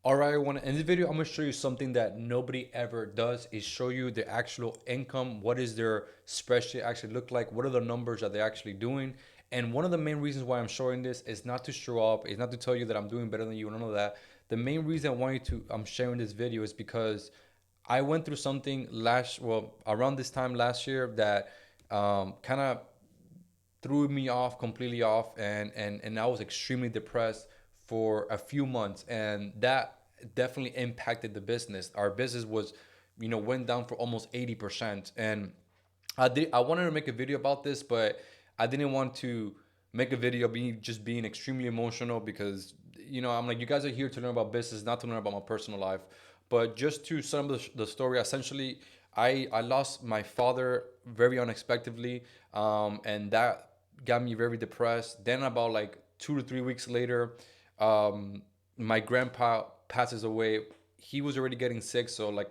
All right, everyone. In this video, I'm gonna show you something that nobody ever does is show you the actual income. What is their spreadsheet actually look like? What are the numbers that they're actually doing? And one of the main reasons why I'm showing this is not to show up, is not to tell you that I'm doing better than you, none of that. The main reason I want you to I'm sharing this video is because I went through something around this time last year that kind of threw me off completely off, and I was extremely depressed for a few months, and that definitely impacted the business. Our business was, went down for almost 80%. And I wanted to make a video about this, but I didn't want to make a video being extremely emotional because I'm like, you guys are here to learn about business, not to learn about my personal life. But just to sum up the story, essentially, I lost my father very unexpectedly, and that got me very depressed. Then about like 2 to 3 weeks later, um, my grandpa passes away. He was already getting sick, so like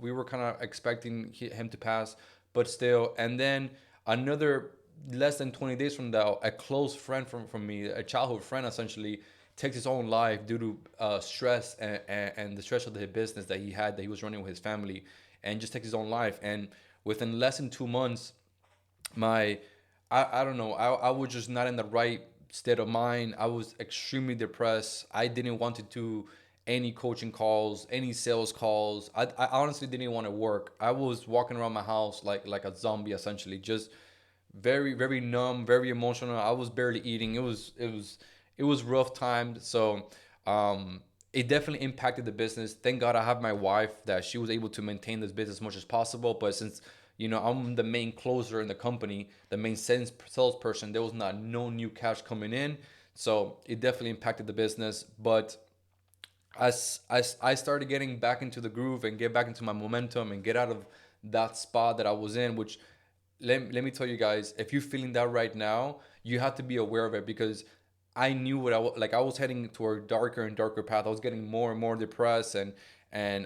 we were kind of expecting him to pass, but still. And then another less than 20 days from now, a close friend from me, a childhood friend essentially, takes his own life due to stress and the stress of the business that he was running with his family, and just takes his own life. And within less than 2 months, my I don't know, I was just not in the right state of mind. I was extremely depressed. I didn't want to do any coaching calls, any sales calls. I honestly didn't want to work. I was walking around my house like a zombie essentially, just very numb, very emotional. I was barely eating. It was rough timed. So it definitely impacted the business. Thank God I have my wife that she was able to maintain this business as much as possible. But since I'm the main closer in the company, the main salesperson, there was not no new cash coming in. So it definitely impacted the business. But as I started getting back into the groove and get back into my momentum and get out of that spot that I was in, which let me tell you guys, if you're feeling that right now, you have to be aware of it, because I knew what like I was heading toward a darker and darker path. I was getting more and more depressed, and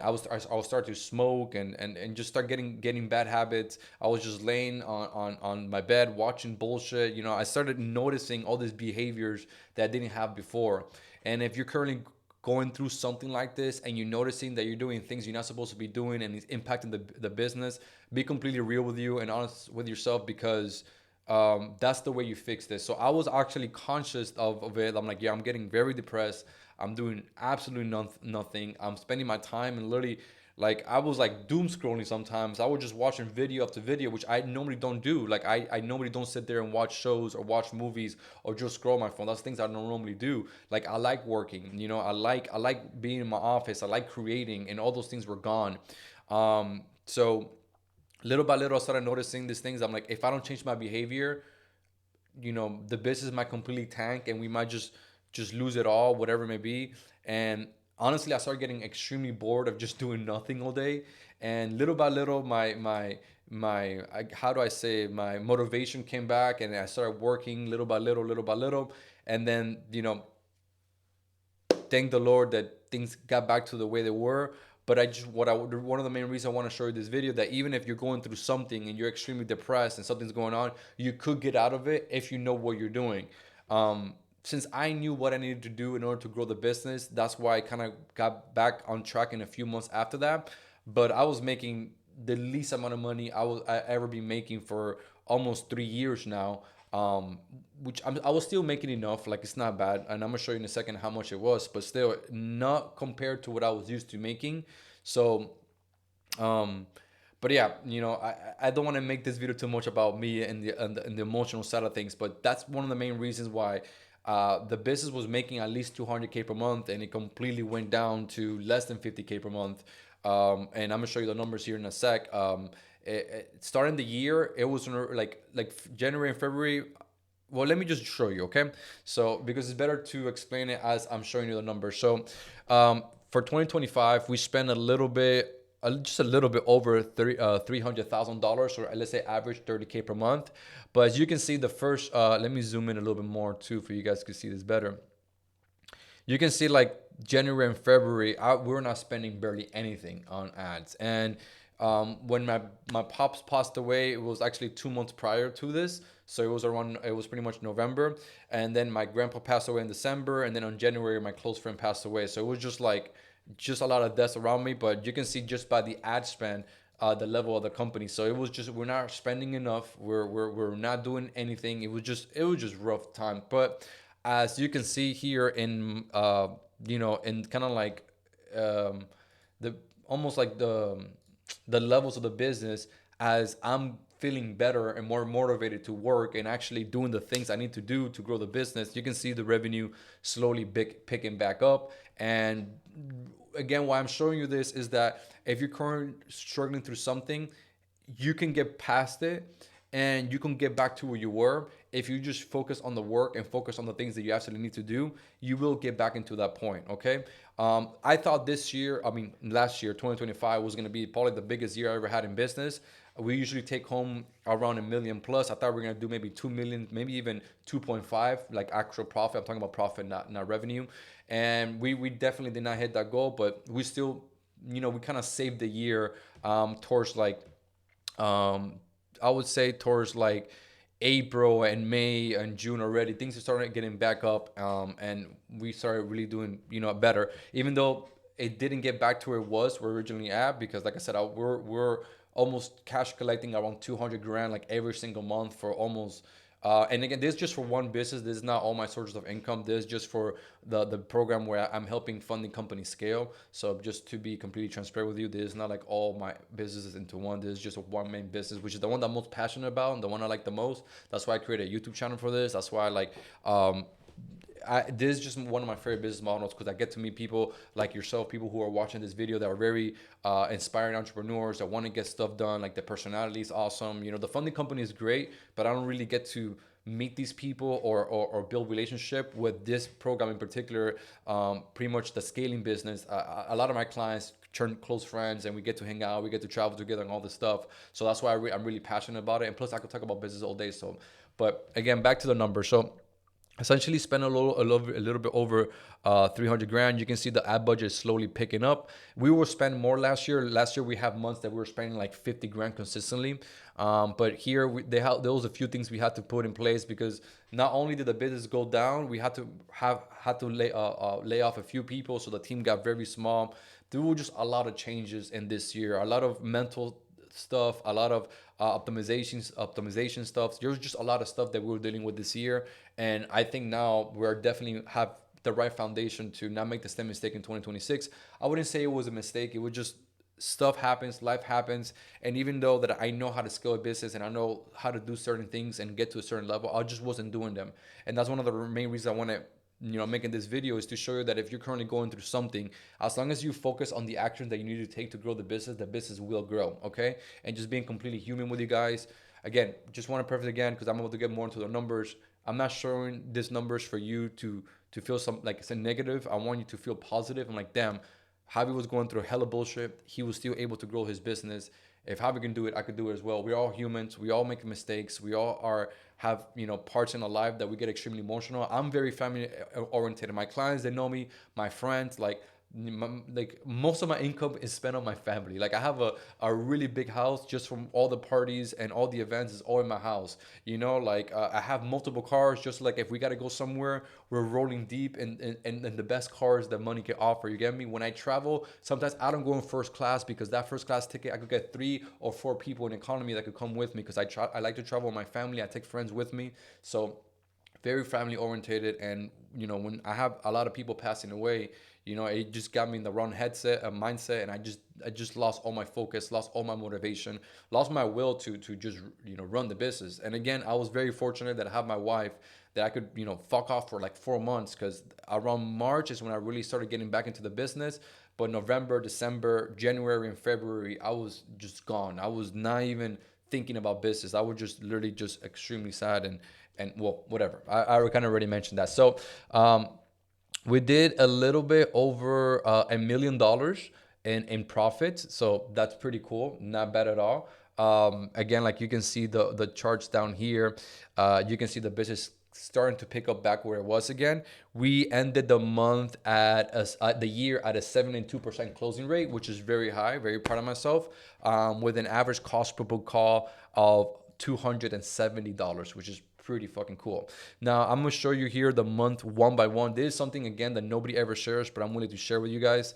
I was start to smoke and just start getting bad habits. I was just laying on my bed watching bullshit. I started noticing all these behaviors that I didn't have before. And if you're currently going through something like this and you're noticing that you're doing things you're not supposed to be doing and it's impacting the business, be completely real with you and honest with yourself, because that's the way you fix this. So I was actually conscious of it. I'm like, yeah, I'm getting very depressed. I'm doing absolutely nothing. I'm spending my time and literally, like, I was like doom scrolling sometimes. I was just watching video after video, which I normally don't do. Like, I normally don't sit there and watch shows or watch movies or just scroll my phone. That's things I don't normally do. Like, I like working, I like being in my office. I like creating, and all those things were gone. So little by little, I started noticing these things. I'm like, if I don't change my behavior, the business might completely tank, and we might just lose it all, whatever it may be. And honestly, I started getting extremely bored of just doing nothing all day. And little by little, how do I say, my motivation came back, and I started working little by little. And then, thank the Lord that things got back to the way they were. But one of the main reasons I want to show you this video, that even if you're going through something and you're extremely depressed and something's going on, you could get out of it if you know what you're doing. Since I knew what I needed to do in order to grow the business, that's why I kind of got back on track in a few months after that. But I was making the least amount of money I ever be making for almost 3 years now. Which I was still making enough, like it's not bad, and I'm gonna show you in a second how much it was, but still not compared to what I was used to making. So, um, but yeah, I don't want to make this video too much about me and the emotional side of things, but that's one of the main reasons why the business was making at least 200K per month, and it completely went down to less than 50K per month. And I'm gonna show you the numbers here in a sec. Starting the year, it was like January and February. Well, let me just show you, okay? So because it's better to explain it as I'm showing you the numbers. So for 2025, we spent a little bit, just a little bit over $300,000, or let's say average 30K per month. But as you can see, the first, let me zoom in a little bit more too for you guys to see this better. You can see like January and February, we were not spending barely anything on ads. And When my pops passed away, it was actually 2 months prior to this. So it was pretty much November. And then my grandpa passed away in December. And then on January, my close friend passed away. So it was just like, just a lot of deaths around me. But you can see just by the ad spend, the level of the company. So it was just, we're not spending enough. We're not doing anything. It was just rough time. But as you can see here in, in kind of like, um, the almost like the levels of the business, as I'm feeling better and more motivated to work and actually doing the things I need to do to grow the business, you can see the revenue slowly picking back up. And again, why I'm showing you this is that if you're currently struggling through something, you can get past it and you can get back to where you were. If you just focus on the work and focus on the things that you absolutely need to do, you will get back into that point. Okay. I thought last year, 2025 was going to be probably the biggest year I ever had in business. We usually take home around a million plus. I thought we are going to do maybe 2 million, maybe even 2.5, like actual profit. I'm talking about profit, not revenue. And we definitely did not hit that goal, but we still, we kind of saved the year, towards like, um, I would say towards like April and May and June already, things are starting getting back up, and we started really doing better. Even though it didn't get back to where it was we're originally at, because like I said, we're almost cash collecting around 200 grand like every single month for almost. And again, this is just for one business. This is not all my sources of income. This is just for the program where I'm helping funding companies scale. So just to be completely transparent with you, this is not like all my businesses into one. This is just one main business, which is the one that I'm most passionate about and the one I like the most. That's why I created a YouTube channel for this. That's why I like, this is just one of my favorite business models, because I get to meet people like yourself, people who are watching this video that are very inspiring entrepreneurs that want to get stuff done. Like the personality is awesome. The funding company is great, but I don't really get to meet these people or build relationship with this program in particular. Pretty much the scaling business. A lot of my clients turn close friends, and we get to hang out, we get to travel together, and all this stuff. So that's why I'm really passionate about it. And plus, I could talk about business all day. So, but again, back to the numbers. So essentially spend a little bit over 300 grand. You can see the ad budget is slowly picking up. We were spending more last year. Last year we have months that we were spending like 50 grand consistently. But here there was a few things we had to put in place, because not only did the business go down, we had to lay off a few people, so the team got very small. There were just a lot of changes in this year, a lot of mental stuff, a lot of optimization stuff. There's just a lot of stuff that we were dealing with this year, and I think now we're definitely have the right foundation to not make the same mistake in 2026. I wouldn't say it was a mistake. It was just stuff happens, life happens, and even though that I know how to scale a business and I know how to do certain things and get to a certain level, I just wasn't doing them. And that's one of the main reasons I want to making this video, is to show you that if you're currently going through something, as long as you focus on the actions that you need to take to grow the business will grow. Okay. And just being completely human with you guys. Again, just want to preface again, because I'm able to get more into the numbers. I'm not showing these numbers for you to feel some like it's a negative. I want you to feel positive. I'm like, damn, Javi was going through hella bullshit. He was still able to grow his business. If Javi can do it, I could do it as well. We're all humans. We all make mistakes. We all have parts in our life that we get extremely emotional. I'm very family oriented. My clients, they know me. My friends, like most of my income is spent on my family. Like I have a really big house, just from all the parties and all the events is all in my house. I have multiple cars, just like if we got to go somewhere, we're rolling deep in the best cars that money can offer. You get me? When I travel, sometimes I don't go in first class, because that first class ticket, I could get 3 or 4 people in economy that could come with me, because I like to travel with my family. I take friends with me. So very family orientated. And when I have a lot of people passing away, it just got me in the wrong mindset, and I just lost all my focus, lost all my motivation, lost my will to just run the business. And again, I was very fortunate that I have my wife that I could fuck off for like 4 months, because around March is when I really started getting back into the business. But November, December, January, and February, I was just gone. I was not even thinking about business. I was just literally just extremely sad, and well, whatever. I kind of already mentioned that. So we did a little bit over $1 million in profits. So that's pretty cool. Not bad at all. Again, like you can see the charts down here. You can see the business starting to pick up back where it was again. We ended the month the year at a 72% closing rate, which is very high. Very proud of myself. With an average cost per book call of $270, which is pretty fucking cool. Now I'm gonna show you here the month one by one. This is something again that nobody ever shares, but I'm willing to share with you guys,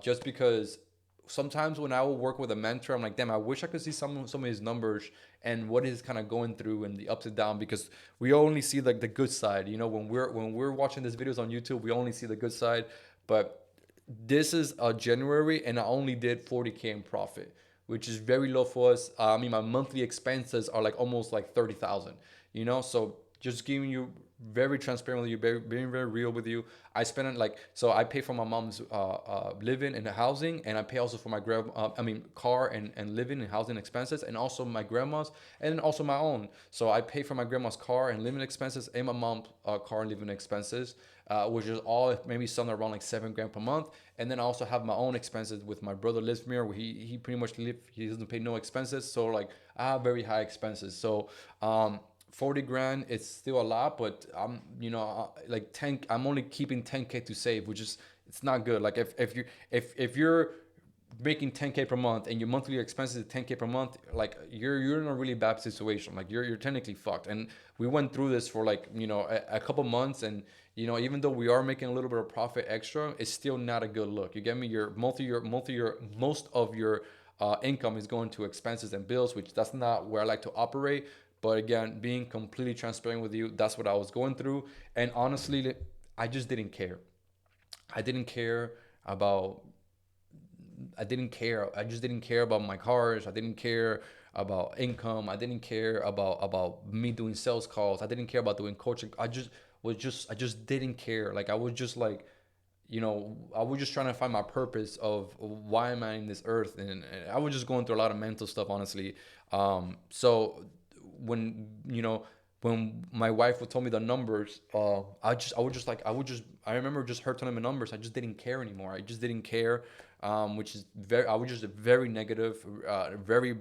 just because sometimes when I will work with a mentor, I'm like, damn, I wish I could see some of his numbers and what he's kind of going through and the ups and downs, because we only see like the good side. You know, when we're watching these videos on YouTube, we only see the good side. But this is January, and I only did 40K in profit, which is very low for us. I mean, my monthly expenses are like almost like 30,000. You know, so just giving you very transparent with you, being very real with you. I spend it like, so I pay for my mom's living and housing, and I pay also for my car and living and housing expenses, and also my grandma's, and also my own. So I pay for my grandma's car and living expenses, and my mom's car and living expenses, which is all maybe somewhere around like 7 grand per month. And then I also have my own expenses with my brother lives here, where he pretty much he doesn't pay no expenses. So like I have very high expenses. So 40 grand, it's still a lot, but I'm, like 10, I'm only keeping 10K to save, which is, it's not good. Like if you're making 10K per month and your monthly expenses is 10K per month, like you're in a really bad situation. Like you're technically fucked. And we went through this for like, a couple months, and even though we are making a little bit of profit extra, it's still not a good look. You get me? Most of your income is going to expenses and bills, which that's not where I like to operate. But again, being completely transparent with you, that's what I was going through. And honestly, I just didn't care. I didn't care about I didn't care. I just didn't care about my cars. I didn't care about income. I didn't care about me doing sales calls. I didn't care about doing coaching. I just didn't care. Like I was just like, I was just trying to find my purpose of why am I in this earth, and I was just going through a lot of mental stuff, honestly. So when when my wife would tell me the numbers, I remember just her telling me numbers. I just didn't care anymore. I just didn't care, which is I was just a very negative, very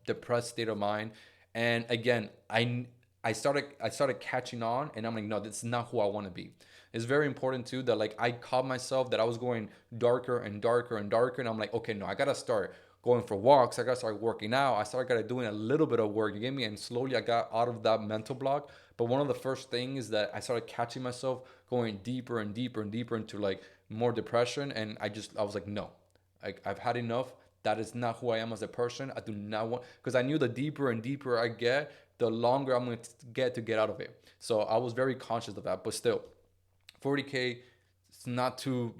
depressed state of mind. And again, I started catching on, and I'm like, no, this is not who I want to be. It's very important too that like I caught myself that I was going darker and darker and darker, and I'm like, okay, no, I gotta start going for walks. I gotta start working out. I started doing a little bit of work. You get me? And slowly I got out of that mental block. But one of the first things that I started catching myself going deeper and deeper and deeper into like more depression, and I was like, no, I've had enough. That is not who I am as a person. I do not want, because I knew the deeper and deeper I get, the longer I'm going to get out of it. So I was very conscious of that. But still, 40K, it's not too,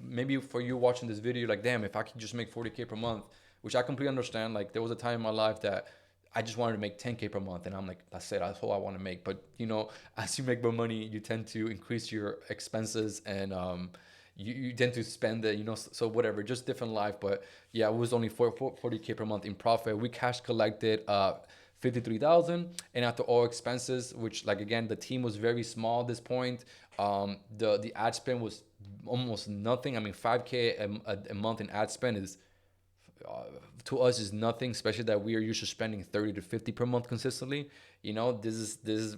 maybe for you watching this video, like, damn, if I could just make 40K per month, which I completely understand. Like, there was a time in my life that I just wanted to make 10K per month, and I'm like, that's it, that's all I want to make. But, as you make more money, you tend to increase your expenses, and you tend to spend it, so whatever, just different life. But yeah, it was only 40K per month in profit. We cash collected 53,000, and after all expenses, which, like, again, the team was very small at this point. The ad spend was almost nothing. I mean, 5K a month in ad spend is, to us, is nothing, especially that we are used to spending 30 to 50 per month consistently. This is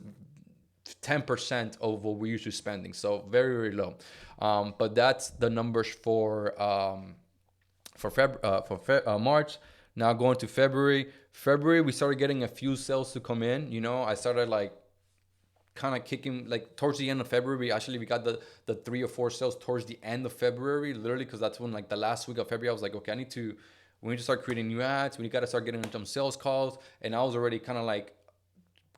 10% of what we're used to spending, so very, very low. But that's the numbers for March. Now going to February, we started getting a few sales to come in. I started like kind of kicking, like towards the end of February. We got the 3 or 4 sales towards the end of February, literally, because that's when, like, the last week of February, I was like, okay, we need to start creating new ads. We got to start getting some sales calls. And I was already kind of like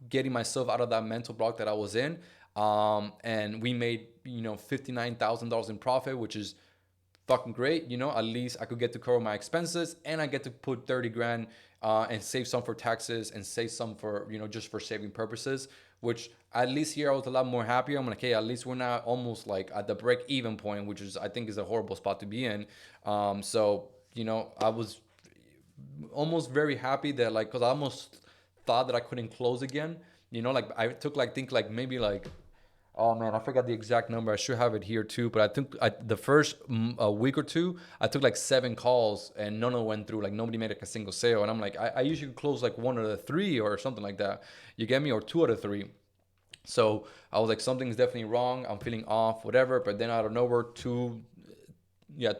getting myself out of that mental block that I was in. And we made, $59,000 in profit, which is fucking great. At least I could get to cover my expenses, and I get to put 30 grand and save some for taxes, and save some for, just for saving purposes, which at least here I was a lot more happier. I'm like, hey, at least we're not almost like at the break even point, which is, I think, is a horrible spot to be in. So, I was almost very happy that, like, because I almost thought that I couldn't close again. Like I took maybe oh man, I forgot the exact number. I should have it here too. But I think the first week or two, I took like 7 calls, and none of them went through. Like nobody made like a single sale. And I'm like, I usually close like 1 out of 3 or something like that. You get me? Or 2 out of 3. So I was like, something's definitely wrong. I'm feeling off, whatever. But then out of nowhere, two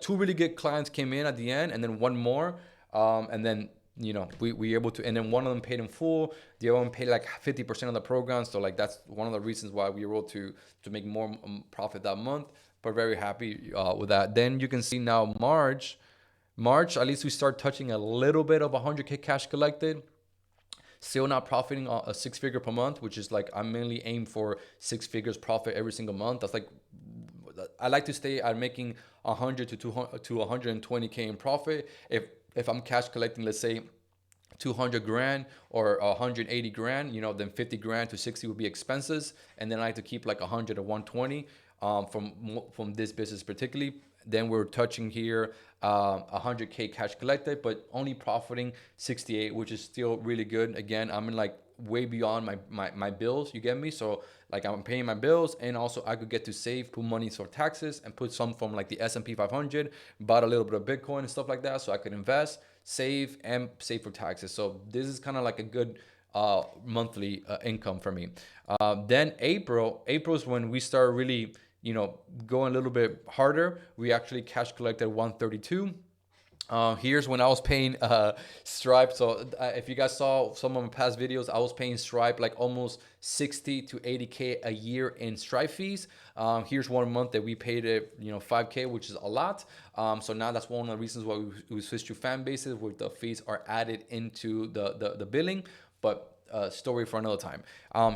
really good clients came in at the end, and then one more, and then we were able to, and then one of them paid in full, the other one paid like 50% of the program. So like that's one of the reasons why we were able to make more profit that month. But very happy with that. Then you can see now March, at least we start touching a little bit of 100K cash collected. Still not profiting a 6 figure per month, which is like I mainly aim for 6 figures profit every single month. That's like I like to stay at making 100 to 200 to 120K in profit. If I'm cash collecting, let's say 200 grand or 180 grand, then 50 grand to 60 would be expenses, and then I like to keep like 100 or 120 from this business particularly. Then we're touching here 100K cash collected, but only profiting 68, which is still really good. Again, I'm in like way beyond my bills, you get me? So like I'm paying my bills, and also I could get to save, put money for taxes, and put some from like the S&P 500, bought a little bit of Bitcoin and stuff like that, so I could invest, save, and save for taxes. So this is kind of like a good monthly income for me. Then April is when we start really going a little bit harder. We actually cash collected 132. Here's when I was paying Stripe. So if you guys saw some of my past videos, I was paying Stripe like almost 60 to 80K a year in Stripe fees. Here's one month that we paid it, 5K, which is a lot. So now that's one of the reasons why we switched to Fanbases, where the fees are added into the billing. But story for another time.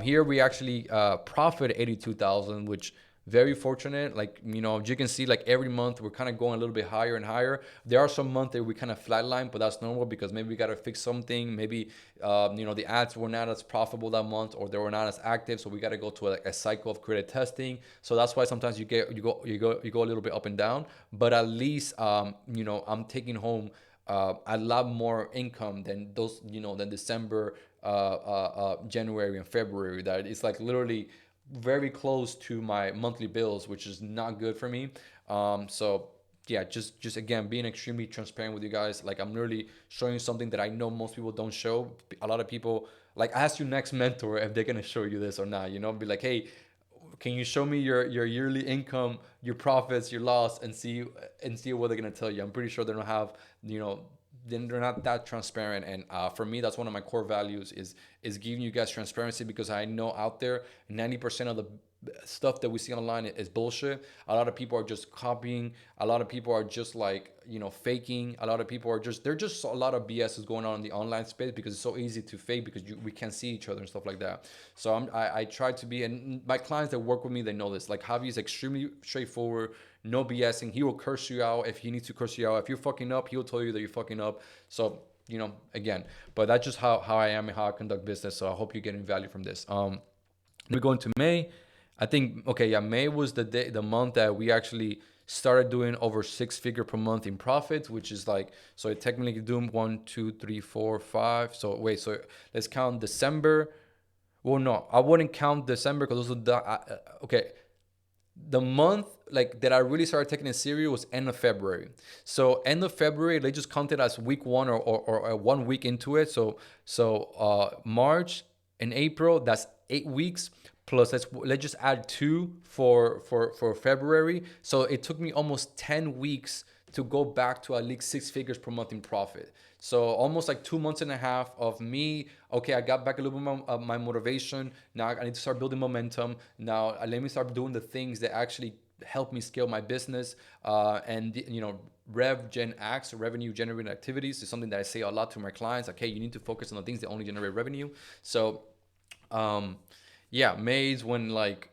Here we actually profit 82,000, which very fortunate. Like, you can see like every month we're kind of going a little bit higher and higher. There are some months that we kind of flatline, but that's normal because maybe we got to fix something. Maybe the ads were not as profitable that month, or they were not as active, so we got to go to a cycle of credit testing. So that's why sometimes you go a little bit up and down. But at least I'm taking home a lot more income than those, than December, January, and February. That it's like literally very close to my monthly bills, which is not good for me. So yeah, just again being extremely transparent with you guys. Like I'm literally showing you something that I know most people don't show. A lot of people, like, ask your next mentor if they're gonna show you this or not. Be like, hey, can you show me your yearly income, your profits, your loss, and see what they're gonna tell you. I'm pretty sure they don't have, then they're not that transparent. And for me, that's one of my core values is giving you guys transparency, because I know out there 90% of the stuff that we see online is bullshit. A lot of people are just copying. A lot of people are just like faking. A lot of people are they're just a lot of BS is going on in the online space, because it's so easy to fake, because we can't see each other and stuff like that. So I try to be, and my clients that work with me, they know this. Like, Javi is extremely straightforward, no BSing. He will curse you out if he needs to curse you out. If you're fucking up, he'll tell you that you're fucking up. So again, but that's just how I am and how I conduct business. So I hope you're getting value from this. We go into May. I think, okay, yeah, May was the month that we actually started doing over 6 figure per month in profits, which is like, so it technically doing 1, 2, 3, 4, 5. So wait, so let's count December. Well, no, I wouldn't count December, because those are okay. The month like that I really started taking it serious was end of February. So end of February, they just counted as week one, or 1 week into it. So March and April, that's 8 weeks. Plus let's just add 2 for February. So it took me almost 10 weeks to go back to at least 6 figures per month in profit. So almost like 2 months and a half of me. Okay, I got back a little bit of my motivation. Now I need to start building momentum. Now let me start doing the things that actually help me scale my business. And Rev Gen X, revenue generating activities, is something that I say a lot to my clients. Okay, you need to focus on the things that only generate revenue. So yeah, May is when like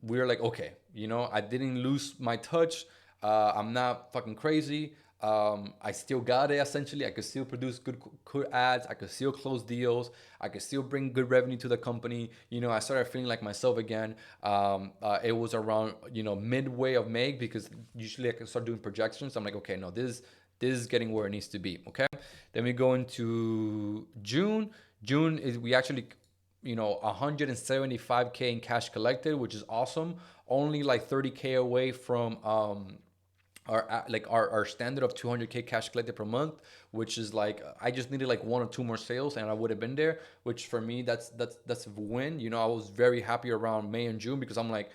we're like, okay, I didn't lose my touch. I'm not fucking crazy. I still got it. Essentially, I could still produce good ads. I could still close deals. I could still bring good revenue to the company. I started feeling like myself again. It was around midway of May, because usually I can start doing projections. I'm like, okay, no, this is getting where it needs to be. Okay, then we go into June. June is we actually 175K in cash collected, which is awesome. Only like 30K away from our standard of 200K cash collected per month, which is like I just needed like one or two more sales and I would have been there, which for me that's a win. I was very happy around May and June because I'm like,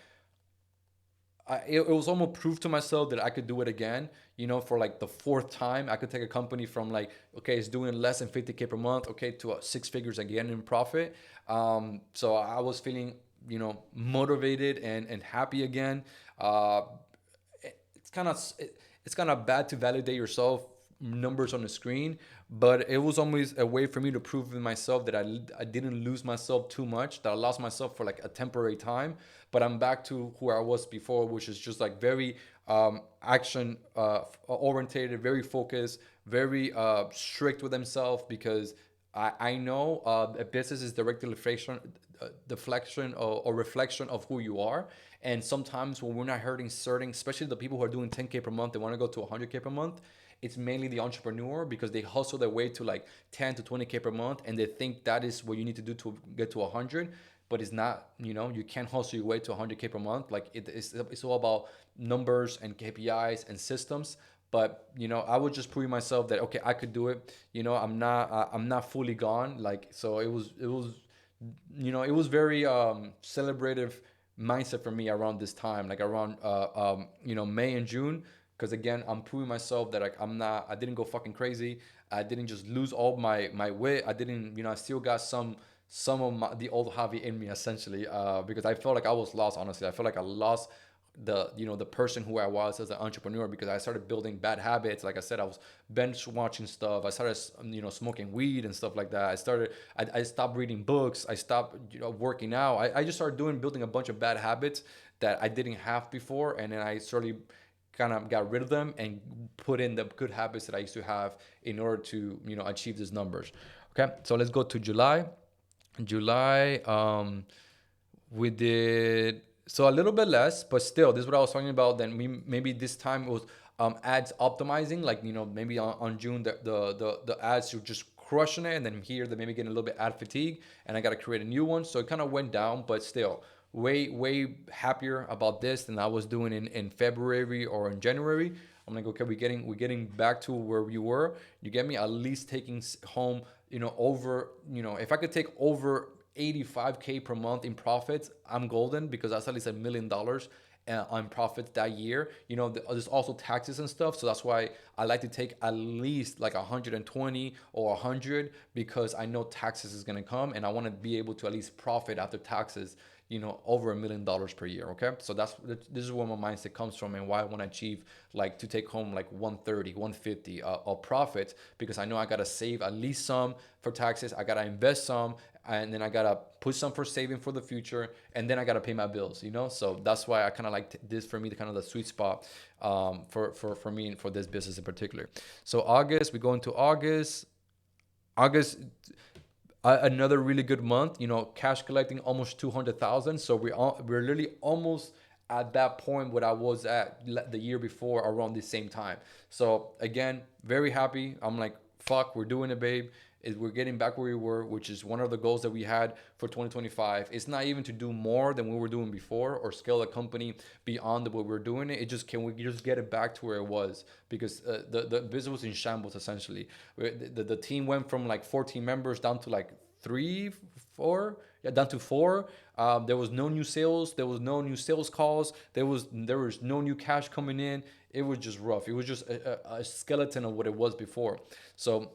it was almost proof to myself that I could do it again. For like the fourth time, I could take a company from like, okay, it's doing less than 50K per month, okay, to six figures again in profit. So I was feeling, motivated and happy again. It's kind of it's kind of bad to validate yourself numbers on the screen, but it was always a way for me to prove to myself that I didn't lose myself too much, that I lost myself for like a temporary time, but I'm back to who I was before, which is just like very action orientated, very focused, very strict with himself, because I know a business is directly deflection or reflection of who you are. And sometimes when we're not hurting certain, especially the people who are doing 10K per month, they want to go to 100K per month. It's mainly the entrepreneur because they hustle their way to like 10 to 20K per month, and they think that is what you need to do to get to 100. But it's not. You can't hustle your way to 100K per month. Like it's all about numbers and KPIs and systems. But I was just proving myself that okay, I could do it. I'm not fully gone. Like, so it was very celebrative mindset for me around this time, like around May and June, because again, I'm proving myself that like I didn't go fucking crazy. I didn't just lose all my wit. I didn't, I still got some of the old Javi in me, essentially, because I felt like I was lost. Honestly, I felt like I lost the person who I was as an entrepreneur, because I started building bad habits. Like I said, I was bench watching stuff. I started smoking weed and stuff like that. I stopped reading books. I stopped working out. I just started building a bunch of bad habits that I didn't have before, and then I slowly kind of got rid of them and put in the good habits that I used to have in order to achieve these numbers. Okay, so let's go to July. July, we did so a little bit less, but still, this is what I was talking about. Then maybe this time it was ads optimizing. Like maybe on June the ads were just crushing it, and then here they maybe getting a little bit ad fatigue, and I got to create a new one. So it kind of went down, but still way happier about this than I was doing in February or in January. I'm like, okay, we're getting back to where we were. You get me? At least taking home, over, if I could take over 85K per month in profits, I'm golden, because that's at least $1 million on profits that year. There's also taxes and stuff, so that's why I like to take at least like 120 or 100, because I know taxes is gonna come, and I want to be able to at least profit after taxes, over $1 million per year. Okay, so this is where my mindset comes from, and why I want to achieve, like, to take home like 130, 150 of profits, because I know I gotta save at least some for taxes, I gotta invest some, and then I gotta put some for saving for the future, and then I gotta pay my bills. So that's why I kind of like this, for me, the kind of the sweet spot for me and for this business in particular. So August, we go into August. August, another really good month. Cash collecting almost 200,000. So we're literally almost at that point what I was at the year before around the same time. So again, very happy. I'm like, fuck, we're doing it, babe. We're getting back where we were, which is one of the goals that we had for 2025. It's not even to do more than we were doing before or scale the company beyond what we're doing. Can we just get it back to where it was? Because the business was in shambles, essentially. The team went from like 14 members down to like 3, 4, yeah, down to 4. There was no new sales. There was no new sales calls. There was no new cash coming in. It was just rough. It was just a skeleton of what it was before. So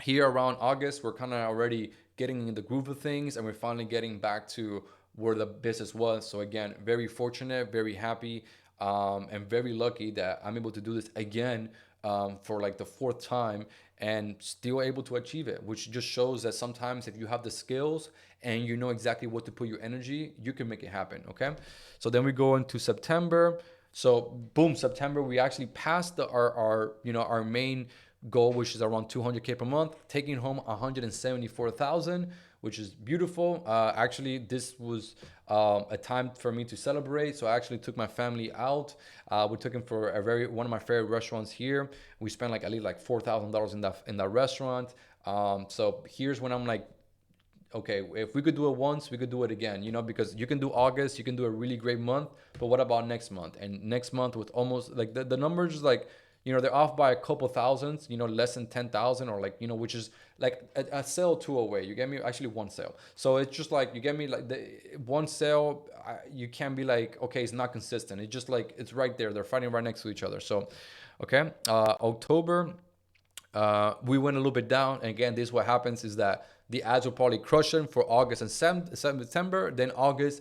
here around August, we're kind of already getting in the groove of things, and we're finally getting back to where the business was. So again, very fortunate, very happy, and very lucky that I'm able to do this again, for like the fourth time, and still able to achieve it, which just shows that sometimes if you have the skills and you know exactly what to put your energy, you can make it happen. Okay, so then we go into September. So boom, September, we actually passed our main goal, which is around 200K per month, taking home 174,000, which is beautiful. Actually, this was a time for me to celebrate. So I actually took my family out. We took him for one of my favorite restaurants here. We spent like at least like $4,000 in that restaurant. So here's when I'm like, okay, if we could do it once, we could do it again, because you can do August, you can do a really great month, but what about next month? And next month with almost like the numbers, like, they're off by a couple thousands, less than 10,000, or like, which is like a sale two away. You get me? Actually, one sale. So it's just like, you get me? Like the one sale, you can't be like, okay, it's not consistent. It's just like, it's right there. They're fighting right next to each other. So, okay. October, we went a little bit down. And again, this is what happens is that the ads will probably crush them for August and September. Then August,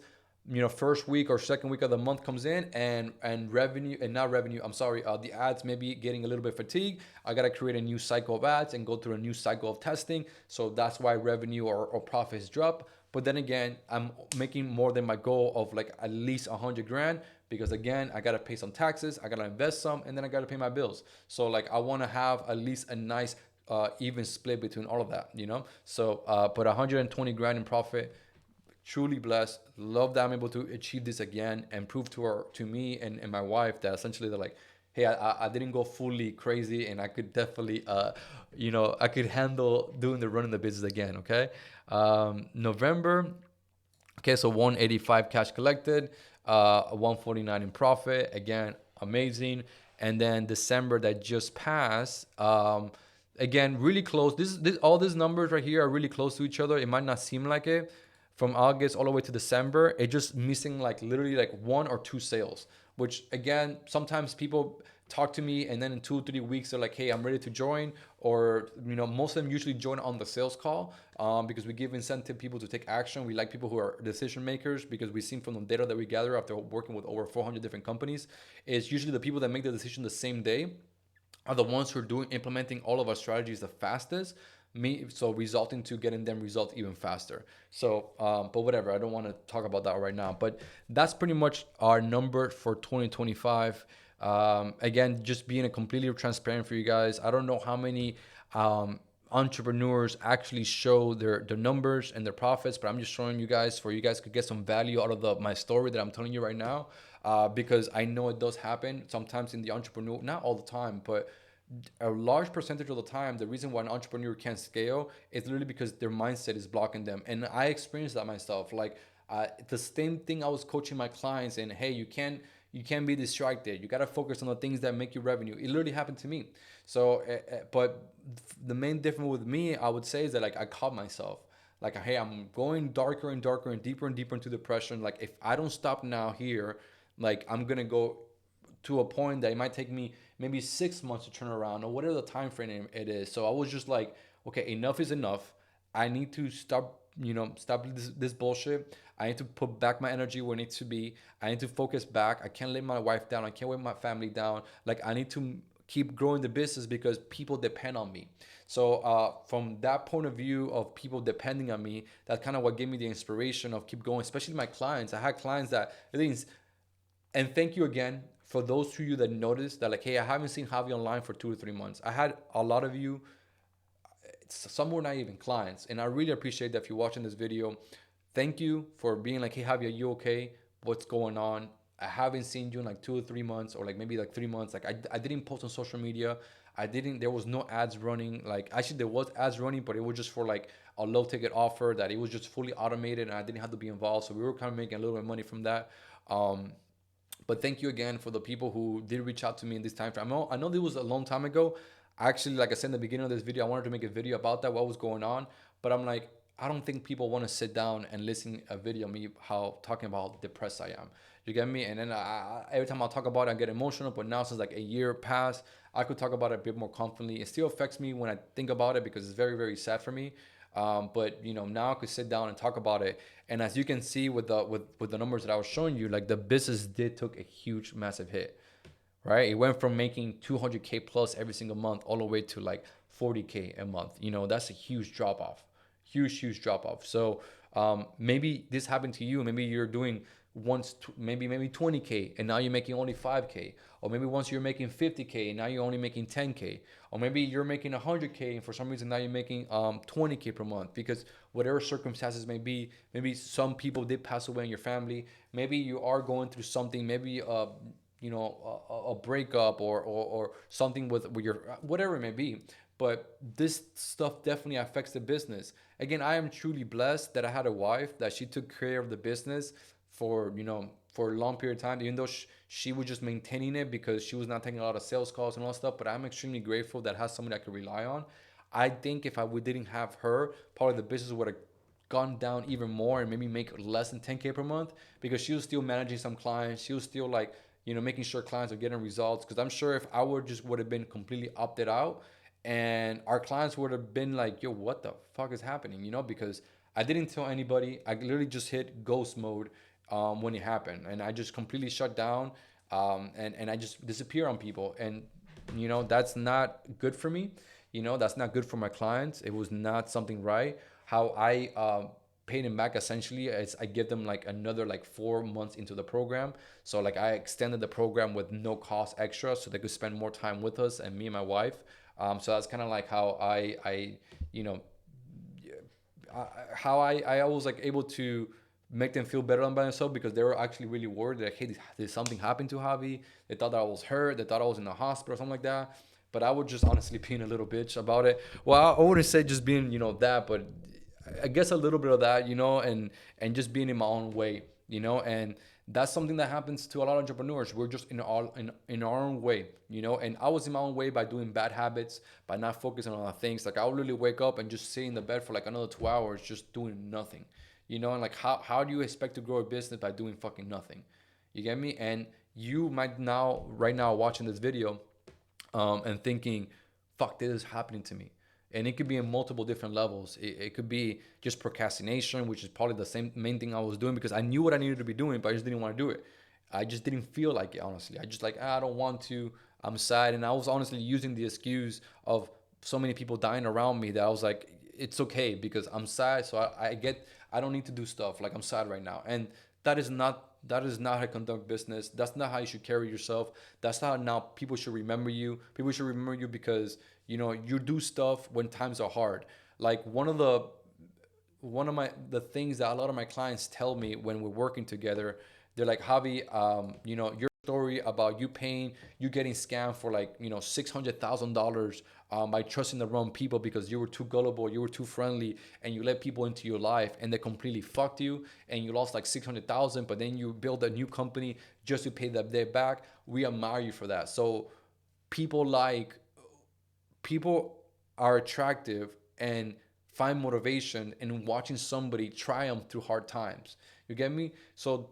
first week or second week of the month comes in, and revenue, and not revenue, I'm sorry, the ads may be getting a little bit fatigued. I got to create a new cycle of ads and go through a new cycle of testing. So that's why revenue or profits drop. But then again, I'm making more than my goal of like at least 100 grand, because again, I got to pay some taxes, I got to invest some, and then I got to pay my bills. So like, I want to have at least a nice even split between all of that, So, but 120 grand in profit, truly blessed. Love that I'm able to achieve this again and prove to me and my wife that essentially they're like, hey, I didn't go fully crazy, and I could definitely, I could handle doing the running the business again. Okay. November. Okay. So 185 cash collected, 149 in profit. Again, amazing. And then December that just passed, again, really close. All these numbers right here are really close to each other. It might not seem like it, from August all the way to December. It just missing like literally like one or two sales, which again, sometimes people talk to me and then in 2 or 3 weeks they're like, hey, I'm ready to join. Or, most of them usually join on the sales call, because we give incentive people to take action. We like people who are decision makers, because we've seen from the data that we gather after working with over 400 different companies, it's usually the people that make the decision the same day are the ones who are implementing all of our strategies the fastest, so resulting to getting them results even faster. So but whatever, I don't want to talk about that right now, but that's pretty much our number for 2025. Again, just being a completely transparent for you guys, I don't know how many entrepreneurs actually show their numbers and their profits, but I'm just showing you guys, for you guys could get some value out of my story that I'm telling you right now, because I know it does happen sometimes in the entrepreneur, not all the time, but a large percentage of the time. The reason why an entrepreneur can't scale is literally because their mindset is blocking them, and I experienced that myself. Like, the same thing, I was coaching my clients, and hey, you can't be distracted. You got to focus on the things that make you revenue. It literally happened to me. So, but the main difference with me, I would say, is that like, I caught myself. Like, hey, I'm going darker and darker and deeper into depression. Like, if I don't stop now here, like, I'm gonna go to a point that it might take me maybe 6 months to turn around, or whatever the time frame it is. So I was just like, okay, enough is enough. I need to stop this bullshit. I need to put back my energy where it needs to be. I need to focus back. I can't let my wife down. I can't let my family down. Like, I need to keep growing the business because people depend on me. So from that point of view of people depending on me, that's kind of what gave me the inspiration of keep going, especially my clients. I had clients that, and thank you again for those of you that noticed that, like, hey, I haven't seen Javi online for 2 to 3 months. I had a lot of you, some were not even clients, and I really appreciate that if you're watching this video. Thank you for being like, hey, Javi, are you okay? What's going on? I haven't seen you in like 2 or 3 months, or like maybe like 3 months. Like, I didn't post on social media. There was no ads running. Like, actually there was ads running, but it was just for like a low ticket offer that it was just fully automated and I didn't have to be involved. So we were kind of making a little bit of money from that. But thank you again for the people who did reach out to me in this time frame. I know this was a long time ago. Actually, like I said in the beginning of this video, I wanted to make a video about that, what was going on. But I'm like, I don't think people want to sit down and listen a video of me talking about how depressed I am. You get me? And then every time I talk about it, I get emotional. But now, since like a year passed, I could talk about it a bit more confidently. It still affects me when I think about it because it's very, very sad for me. But now I could sit down and talk about it. And as you can see with the numbers that I was showing you, like the business did took a huge, massive hit, right? It went from making 200K plus every single month all the way to like 40K a month. That's a huge drop off, huge drop off. So maybe this happened to you. Maybe you're doing maybe 20K and now you're making only 5K, or maybe once you're making 50K and now you're only making 10K, or maybe you're making 100K and for some reason now you're making 20K per month, because whatever circumstances may be, maybe some people did pass away in your family, maybe you are going through something, maybe a breakup or something with your whatever it may be. But this stuff definitely affects the business. Again, I am truly blessed that I had a wife that she took care of the business for for a long period of time, even though she was just maintaining it because she was not taking a lot of sales calls and all that stuff. But I'm extremely grateful that I have somebody I could rely on. I think if we didn't have her, probably the business would have gone down even more and maybe make less than 10K per month, because she was still managing some clients. She was still like, making sure clients are getting results. Because I'm sure if I would have been completely opted out, and our clients would have been like, yo, what the fuck is happening? Because I didn't tell anybody. I literally just hit ghost mode when it happened, and I just completely shut down, and I just disappear on people. And that's not good for me. That's not good for my clients. It was not something right. How I paid them back essentially is I give them like another like 4 months into the program. So like I extended the program with no cost extra, so they could spend more time with us and me and my wife. So that's kind of like how you know I was like able to make them feel better about themselves, because they were actually really worried, like, hey, did something happen to Javi? They thought that I was hurt. They thought I was in the hospital or something like that. But I was just honestly being a little bitch about it. Well, I wouldn't say just being that, but I guess a little bit of that, and just being in my own way, and that's something that happens to a lot of entrepreneurs. We're just in our own way, and I was in my own way by doing bad habits, by not focusing on other things. Like I would literally wake up and just sit in the bed for like another 2 hours just doing nothing, and like how do you expect to grow a business by doing fucking nothing? You get me? And you might now right now watching this video and thinking, fuck, this is happening to me. And it could be in multiple different levels. It could be just procrastination, which is probably the same main thing I was doing, because I knew what I needed to be doing, but I just didn't want to do it. I just didn't feel like it, honestly. I just like, I don't want to. I'm sad. And I was honestly using the excuse of so many people dying around me that I was like, it's okay because I'm sad. So I don't need to do stuff. Like I'm sad right now. And that is not how to conduct business. That's not how you should carry yourself. That's not how now people should remember you. People should remember you because you do stuff when times are hard. Like one of the things that a lot of my clients tell me when we're working together, they're like, Javi, your story about you getting scammed for like $600,000 by trusting the wrong people because you were too gullible, you were too friendly, and you let people into your life and they completely fucked you, and you lost like 600,000, but then you build a new company just to pay that debt back. We admire you for that. So people like people are attractive and find motivation in watching somebody triumph through hard times. You get me? So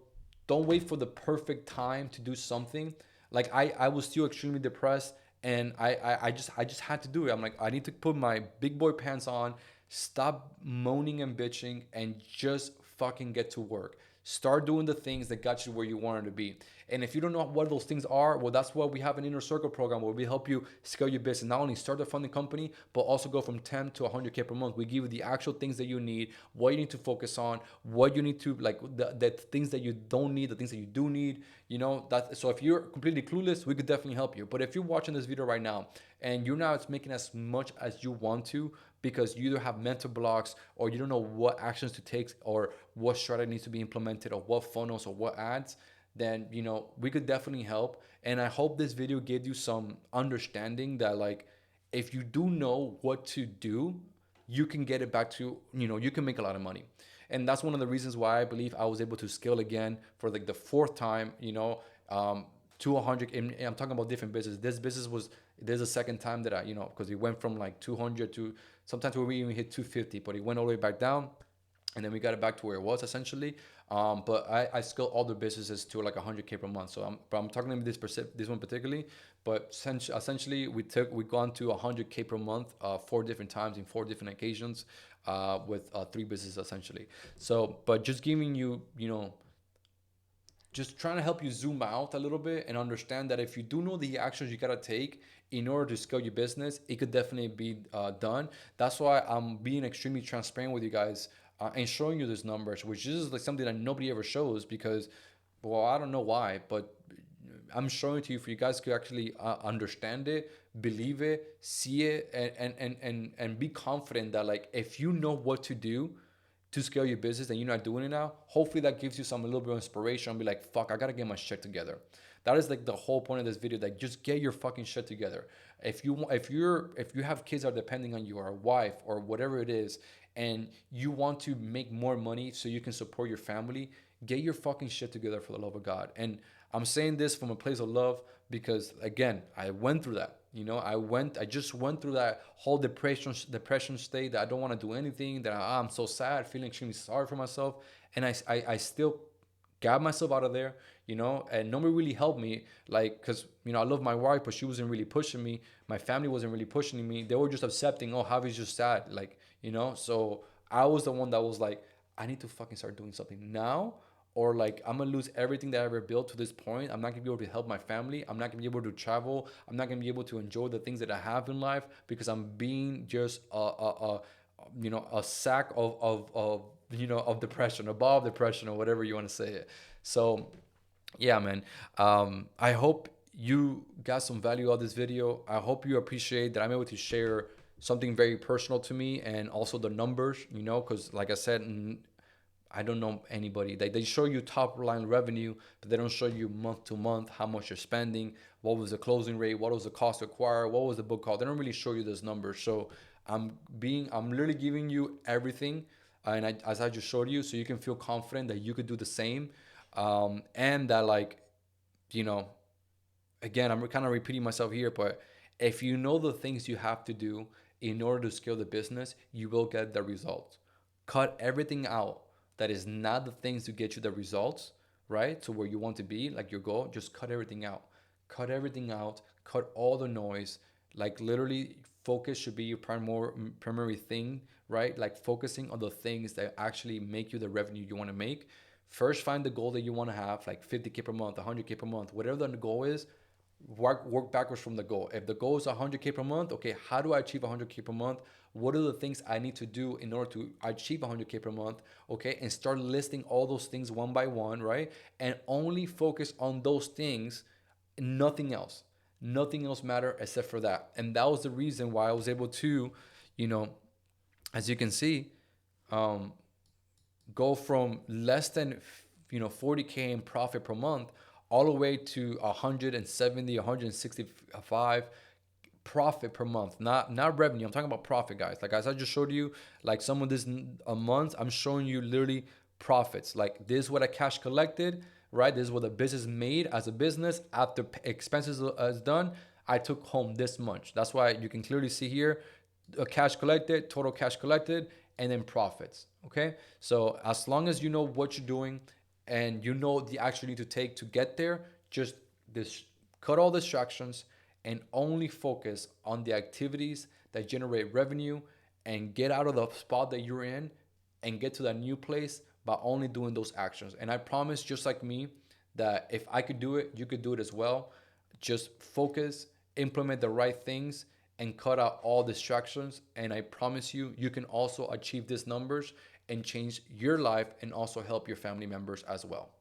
don't wait for the perfect time to do something. Like I was still extremely depressed, and I just had to do it. I'm like, I need to put my big boy pants on, stop moaning and bitching, and just fucking get to work. Start doing the things that got you where you wanted to be. And if you don't know what those things are, well, that's why we have an inner circle program where we help you scale your business. Not only start a funding company, but also go from 10 to 100K per month. We give you the actual things that you need, what you need to focus on, what you need to like, the things that you don't need, the things that you do need. That. So if you're completely clueless, we could definitely help you. But if you're watching this video right now and you're not making as much as you want to, because you either have mental blocks or you don't know what actions to take or what strategy needs to be implemented or what funnels or what ads, then we could definitely help. And I hope this video gave you some understanding that, like, if you do know what to do, you can get it back to, you can make a lot of money. And that's one of the reasons why I believe I was able to scale again for like the fourth time, to 100. And I'm talking about different business. This business was, there's a second time that I, because it went from like 200 to sometimes we even hit 250, but it went all the way back down, and then we got it back to where it was essentially. But I scale all the businesses to like 100K per month. So I'm talking about this one particularly, but essentially we gone to 100K per month 4 different times in 4 different occasions with 3 businesses essentially. So, but just giving you, just trying to help you zoom out a little bit and understand that if you do know the actions you gotta take in order to scale your business, it could definitely be done. That's why I'm being extremely transparent with you guys and showing you these numbers, which is like something that nobody ever shows because, well, I don't know why, but I'm showing it to you for you guys to actually understand it, believe it, see it, and be confident that like if you know what to do to scale your business and you're not doing it now, hopefully that gives you some a little bit of inspiration and be like, fuck, I gotta get my shit together. That is like the whole point of this video. Like, just get your fucking shit together. If you have kids that are depending on you, or a wife, or whatever it is, and you want to make more money so you can support your family, get your fucking shit together, for the love of God. And I'm saying this from a place of love because, again, I went through that. I just went through that whole depression state, that I don't want to do anything, that I'm so sad, feeling extremely sorry for myself. And I still got myself out of there, and nobody really helped me. Like, because, I love my wife, but she wasn't really pushing me. My family wasn't really pushing me. They were just accepting, oh, Javi's just sad. Like, so I was the one that was like, I need to fucking start doing something now, or like I'm gonna lose everything that I ever built to this point. I'm not gonna be able to help my family. I'm not gonna be able to travel. I'm not gonna be able to enjoy the things that I have in life, because I'm being just a sack of depression, above depression, or whatever you want to say it. So yeah, man. I hope you got some value out of this video. I hope you appreciate that I'm able to share something very personal to me, and also the numbers, because like I said, I don't know anybody. They show you top line revenue, but they don't show you month to month how much you're spending, what was the closing rate, what was the cost to acquire, what was the book called. They don't really show you those numbers. So I'm literally giving you everything, as I just showed you, so you can feel confident that you could do the same, and that, like, you know, again, I'm kind of repeating myself here, but if you know the things you have to do in order to scale the business, you will get the results. Cut everything out that is not the things to get you the results, right? To where you want to be, like your goal. Just cut everything out. Cut everything out. Cut all the noise. Like, literally, focus should be your primary thing, right? Like, focusing on the things that actually make you the revenue you want to make. First, find the goal that you want to have, like 50K per month, 100K per month, whatever the goal is. Work backwards from the goal. If the goal is 100K per month, okay, how do I achieve 100K per month? What are the things I need to do in order to achieve 100K per month? Okay, and start listing all those things one by one, right? And only focus on those things, nothing else. Nothing else matter except for that. And that was the reason why I was able to, you know, as you can see, um, go from less than 40K in profit per month, all the way to 170, 165 profit per month. Not revenue. I'm talking about profit, guys. Like, as I just showed you, like, some of this a month, I'm showing you literally profits. Like, this is what I cash collected, right? This is what the business made as a business after expenses is done. I took home this much. That's why you can clearly see here, cash collected, total cash collected, and then profits. Okay, so as long as you know what you're doing, and you know the action you need to take to get there, just this cut all distractions and only focus on the activities that generate revenue, and get out of the spot that you're in and get to that new place by only doing those actions. And I promise, just like me, that if I could do it, you could do it as well. Just focus, implement the right things, and cut out all distractions. And I promise you, you can also achieve these numbers and change your life, and also help your family members as well.